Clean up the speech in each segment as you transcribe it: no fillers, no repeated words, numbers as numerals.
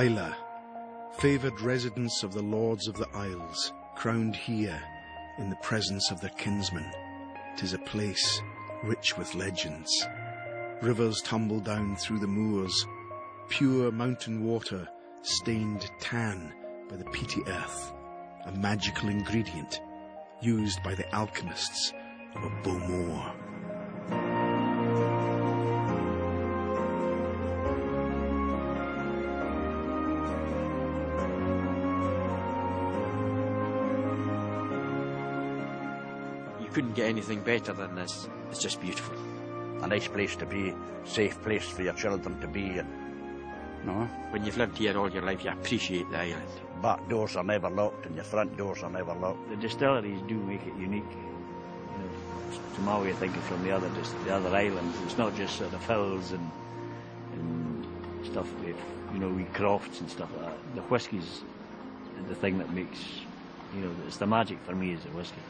Islay, favoured residence of the Lords of the Isles, crowned here in the presence of their kinsmen. 'Tis a place rich with legends. Rivers tumble down through the moors, pure mountain water stained tan by the peaty earth, a magical ingredient used by the alchemists of Bowmore. You couldn't get anything better than this. It's just beautiful. A nice place to be, safe place for your children to be. And, no? When you've lived here all your life, you appreciate the island. Back doors are never locked and your front doors are never locked. The distilleries do make it unique. You know, to my way of thinking from the other islands, it's not just sort of hills and stuff with, you know, wee crofts and stuff like that. The whiskey's the thing that makes, you know, it's the magic for me is the whiskey.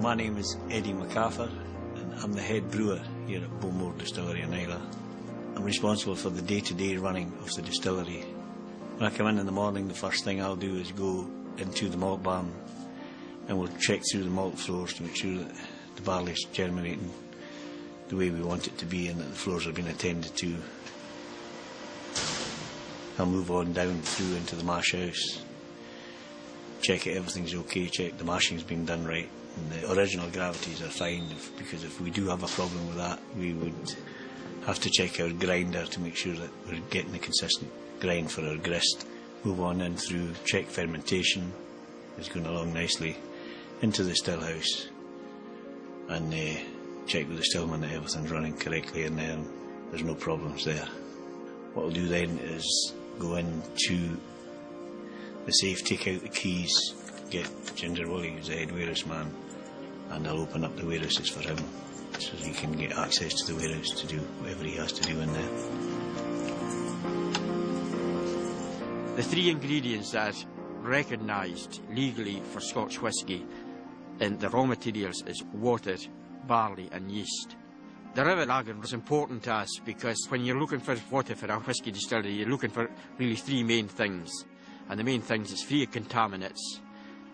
My name is Eddie MacArthur, and I'm the head brewer here at Bowmore Distillery in Islay. I'm responsible for the day-to-day running of the distillery. When I come in the morning, the first thing I'll do is go into the malt barn and we'll check through the malt floors to make sure that the barley's germinating the way we want it to be and that the floors have been attended to. I'll move on down through into the mash house, check it, everything's okay, check the mashing's been done right. And the original gravities are fine, because if we do have a problem with that, we would have to check our grinder to make sure that we're getting a consistent grind for our grist. Move on in through, check fermentation, it's going along nicely, into the still house, and check with the stillman that everything's running correctly in there and there's no problems there. What I'll do then is go into the safe, take out the keys, get Ginger Willie, who's the head warehouse man, and I'll open up the warehouses for him so he can get access to the warehouse to do whatever he has to do in there. The three ingredients that are recognised legally for Scotch whisky in the raw materials is water, barley and yeast. The river lager was important to us because when you're looking for water for a whisky distillery, you're looking for really three main things. And the main things is free of contaminants.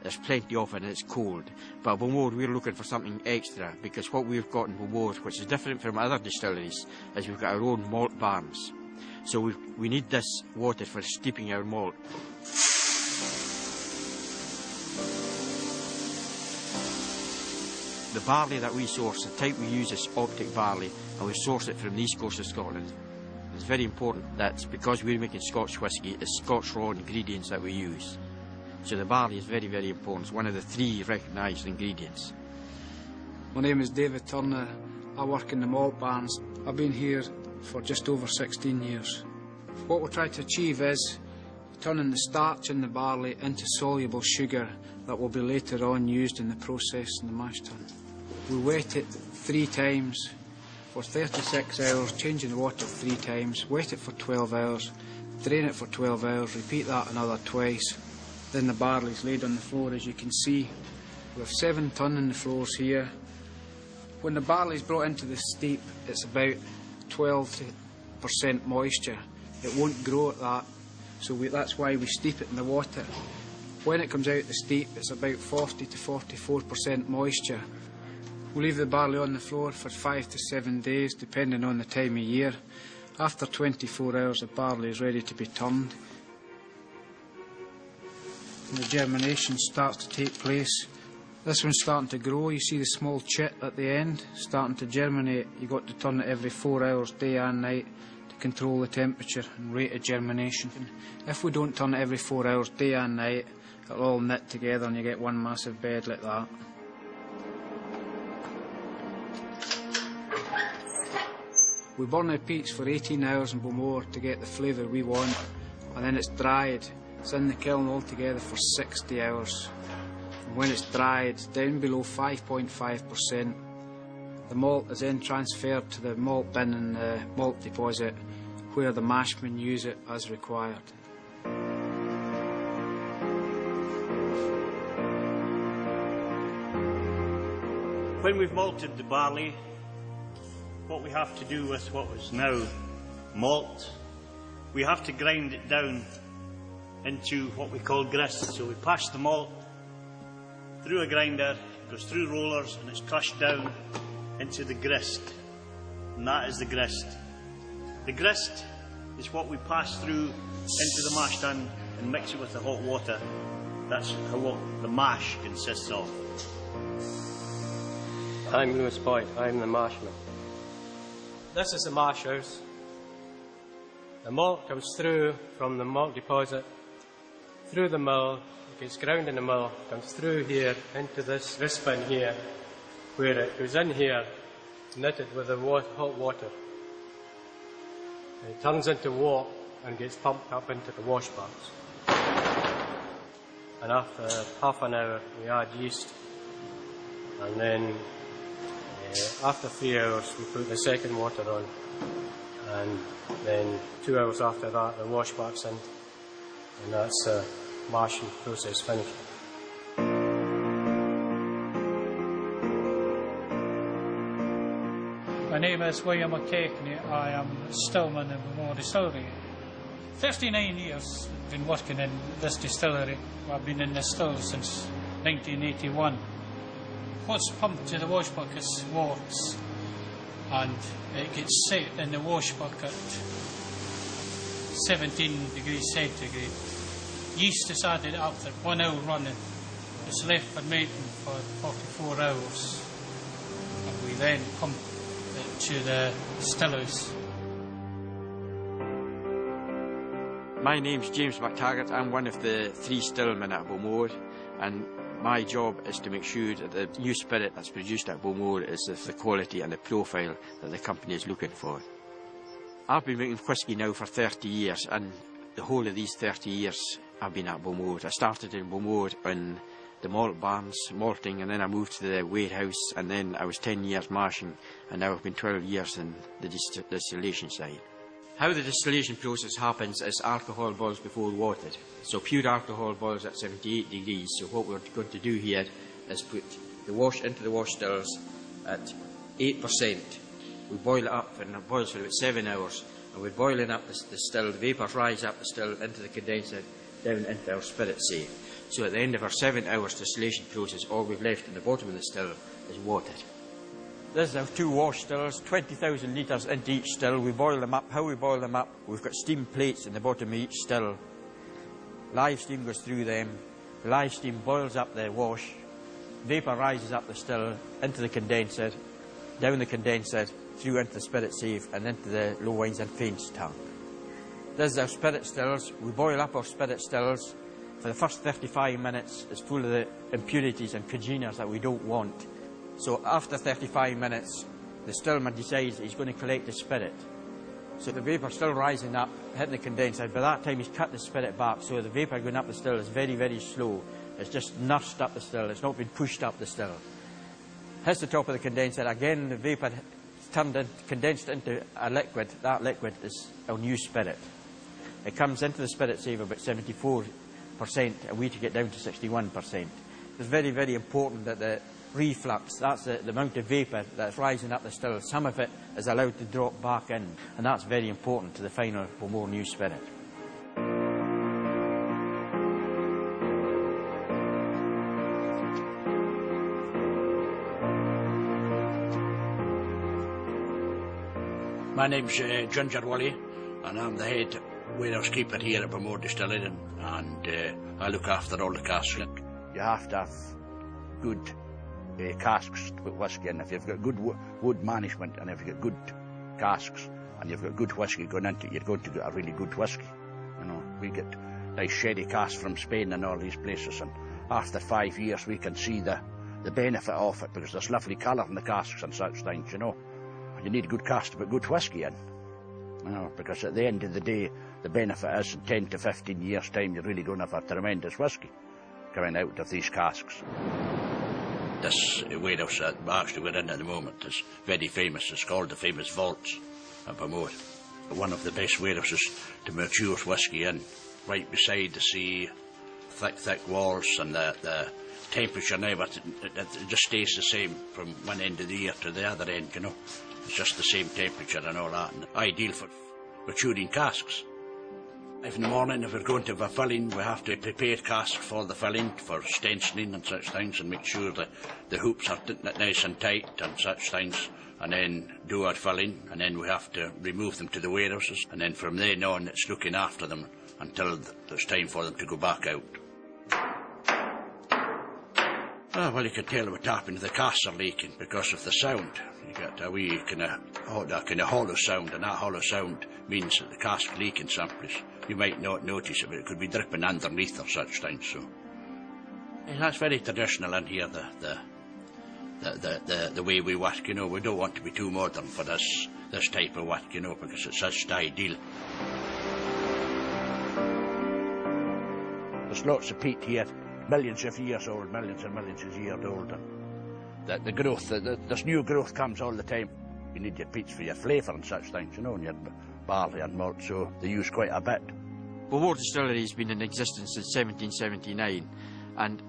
There's plenty of it and it's cold. But at Bowmore we're looking for something extra because what we've got in Bowmore, which is different from other distilleries, is we've got our own malt barns. So we need this water for steeping our malt. The barley that we source, the type we use is Optic barley, and we source it from the east coast of Scotland. It's very important that because we're making Scotch whisky, it's Scotch raw ingredients that we use. So the barley is very, very important. It's one of the three recognised ingredients. My name is David Turner. I work in the malt barns. I've been here for just over 16 years. What we're trying to achieve is turning the starch in the barley into soluble sugar that will be later on used in the process in the mash tun. We wet it 3 times for 36 hours, changing the water 3 times, wet it for 12 hours, drain it for 12 hours, repeat that another twice. Then the barley's laid on the floor, as you can see. We have 7 ton in the floors here. When the barley's brought into the steep, it's about 12% moisture. It won't grow at that, so that's why we steep it in the water. When it comes out the steep, it's about 40 to 44% moisture. We leave the barley on the floor for 5 to 7 days, depending on the time of year. After 24 hours, the barley is ready to be turned. And the germination starts to take place. This one's starting to grow. You see the small chit at the end starting to germinate. You've got to turn it every 4 hours, day and night, to control the temperature and rate of germination. If we don't turn it every 4 hours, day and night, it'll all knit together and you get one massive bed like that. We burn the peats for 18 hours in Bowmore to get the flavour we want, and then it's dried. It's in the kiln altogether for 60 hours. And when it's dried, down below 5.5%, The malt is then transferred to the malt bin in the malt deposit, where the mashmen use it as required. When we've malted the barley, what we have to do with what is now malt, we have to grind it down into what we call grist. So we pass the malt through a grinder, goes through rollers, and it's crushed down into the grist. And that is the grist. The grist is what we pass through into the mash tun and mix it with the hot water. That's what the mash consists of. I'm Lewis Boyd, I'm the mashman. This is the mash house. The malt comes through from the malt deposit, through the mill, it gets ground in the mill, comes through here into this bin here, where it goes in here, knitted with the hot water. It turns into wort and gets pumped up into the wash baths. And after half an hour we add yeast, and then after 3 hours we put the second water on, and then 2 hours after that the wash back's in, and that's the mashing process finished. My name is William McKechnie. I am a stillman in Bowmore Distillery. 39 years I've been working in this distillery. I've been in the still since 1981. What's pumped to the wash bucket is worts, and it gets set in the wash bucket 17 degrees centigrade. Yeast is added after 1 hour running. It's left fermenting for 44 hours, and we then pump it to the distillers. My name's James McTaggart. I'm one of the 3 stillmen at Bowmore, and my job is to make sure that the new spirit that's produced at Bowmore is of the quality and the profile that the company is looking for. I've been making whisky now for 30 years, and the whole of these 30 years I've been at Bowmore. I started in Bowmore in the malt barns, malting, and then I moved to the warehouse, and then I was 10 years mashing, and now I've been 12 years in the distillation side. How the distillation process happens is alcohol boils before water. So pure alcohol boils at 78 degrees. So what we're going to do here is put the wash into the wash stills at 8%. We boil it up, and it boils for about 7 hours. And we're boiling up the still, the vapours rise up the still into the condenser, down into our spirit safe. So at the end of our 7 hours distillation process, all we've left in the bottom of the still is water. This is our 2 wash stills, 20,000 litres into each still. We boil them up. How we boil them up, we've got steam plates in the bottom of each still. Live steam goes through them. The live steam boils up the wash. Vapour rises up the still into the condenser, down the condenser, through into the spirit safe and into the low wines and faints tank. This is our spirit stills. We boil up our spirit stills. For the first 35 minutes, it's full of the impurities and congeners that we don't want. So after 35 minutes, the stillman decides he's going to collect the spirit. So the vapour's still rising up, hitting the condenser. By that time, he's cut the spirit back, so the vapour going up the still is very, very slow. It's just nursed up the still. It's not been pushed up the still. Hits the top of the condenser. Again, the vapour condensed into a liquid. That liquid is our new spirit. It comes into the spirit safe about 74%, and we take it down to 61%. It's very, very important that the reflux, that's the amount of vapour that's rising up the still, some of it is allowed to drop back in, and that's very important to the final Bowmore new spirit. My name's Ginger Wally, and I'm the head warehouse keeper here at Bowmore Distillery, and I look after all the casks. You have to have good casks to put whisky in. If you've got good wood management, and if you've got good casks, and you've got good whisky going into it, you're going to get a really good whisky. You know, we get nice sherry casks from Spain and all these places, and after 5 years we can see the benefit of it, because there's lovely colour in the casks and such things, you know. You need a good cask to put good whisky in, you know, because at the end of the day, the benefit is in 10 to 15 years' time, you're really going to have a tremendous whisky coming out of these casks. This warehouse that actually we're in at the moment is very famous. It's called the famous Vaults at Bowmore. One of the best warehouses to mature whisky in, right beside the sea, thick walls, and the temperature now, but it just stays the same from one end of the year to the other end, you know. It's just the same temperature and all that, and ideal for maturing casks. If in the morning, if we're going to have a filling, we have to prepare casks for the filling, for stenciling and such things, and make sure that the hoops are nice and tight and such things, and then do our filling, and then we have to remove them to the warehouses, and then from then on it's looking after them until there's time for them to go back out. Oh, well, you can tell we're tapping the casks are leaking because of the sound. You get a wee kind of hollow sound, and that hollow sound means that the cask leaking someplace. You might not notice it, but it could be dripping underneath or such things. So, and that's very traditional in here. The way we work, you know, we don't want to be too modern for this type of work, you know, because it's such ideal. There's lots of peat here, millions of years old, millions and millions of years old. And the growth, this new growth comes all the time. You need your peats for your flavour and such things, you know, and your barley and malt, so they use quite a bit. Bowmore Distillery has been in existence since 1779, and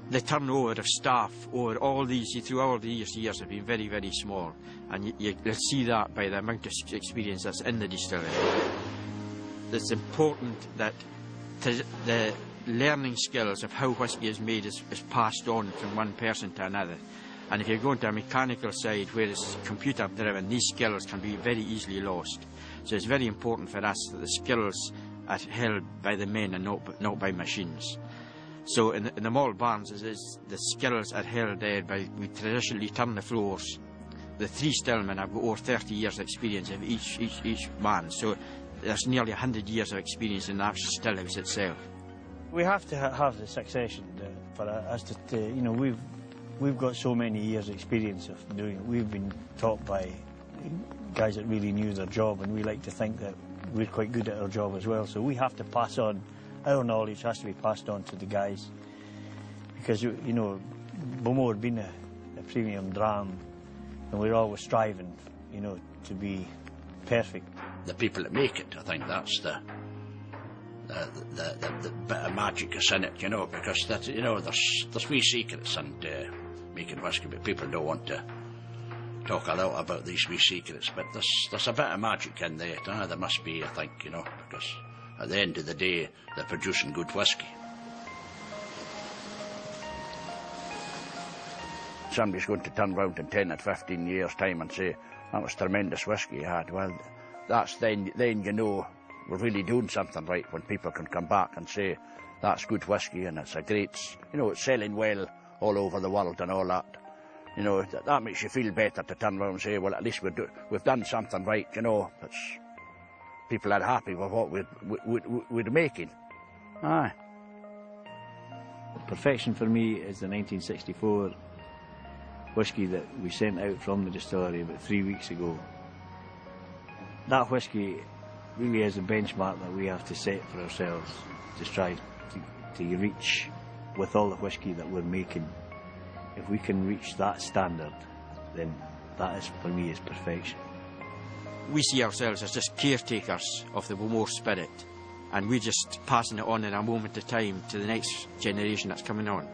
the turnover of staff through all these years have been very, very small, and you'll see that by the amount of experience that's in the distillery. It's important that the learning skills of how whisky is made is passed on from one person to another. And if you're going to a mechanical side where it's computer driven, these skills can be very easily lost. So it's very important for us that the skills are held by the men and not by machines. So in the malt barns, the skills are held there by, we traditionally turn the floors. The three stillmen have got over 30 years experience of each man, so there's nearly 100 years of experience in the actual stillhouse itself. We have to have the succession for us to, you know, we've got so many years experience of doing it. We've been taught by guys that really knew their job, and we like to think that we're quite good at our job as well. So we have to pass on, our knowledge has to be passed on to the guys. Because, you know, Bowmore being a premium dram, and we're always striving, you know, to be perfect. The people that make it, I think that's the bit of magic is in it, you know, because that, you know, there's wee secrets in making whisky, but people don't want to talk a lot about these wee secrets. But there's a bit of magic in there. There must be, I think, you know, because at the end of the day, they're producing good whisky. Somebody's going to turn round in 10 or 15 years' time and say, that was tremendous whisky you had. Well, that's then you know we're really doing something right, when people can come back and say, that's good whisky and it's a great, you know, it's selling well all over the world and all that. You know, that makes you feel better to turn around and say, well, at least we've done something right, you know. People are happy with what we're making. Aye. Perfection for me is the 1964 whisky that we sent out from the distillery about 3 weeks ago. That whisky really is a benchmark that we have to set for ourselves to strive to reach with all the whisky that we're making. If we can reach that standard, then that is, for me, is perfection. We see ourselves as just caretakers of the Bowmore spirit, and we're just passing it on in a moment of time to the next generation that's coming on.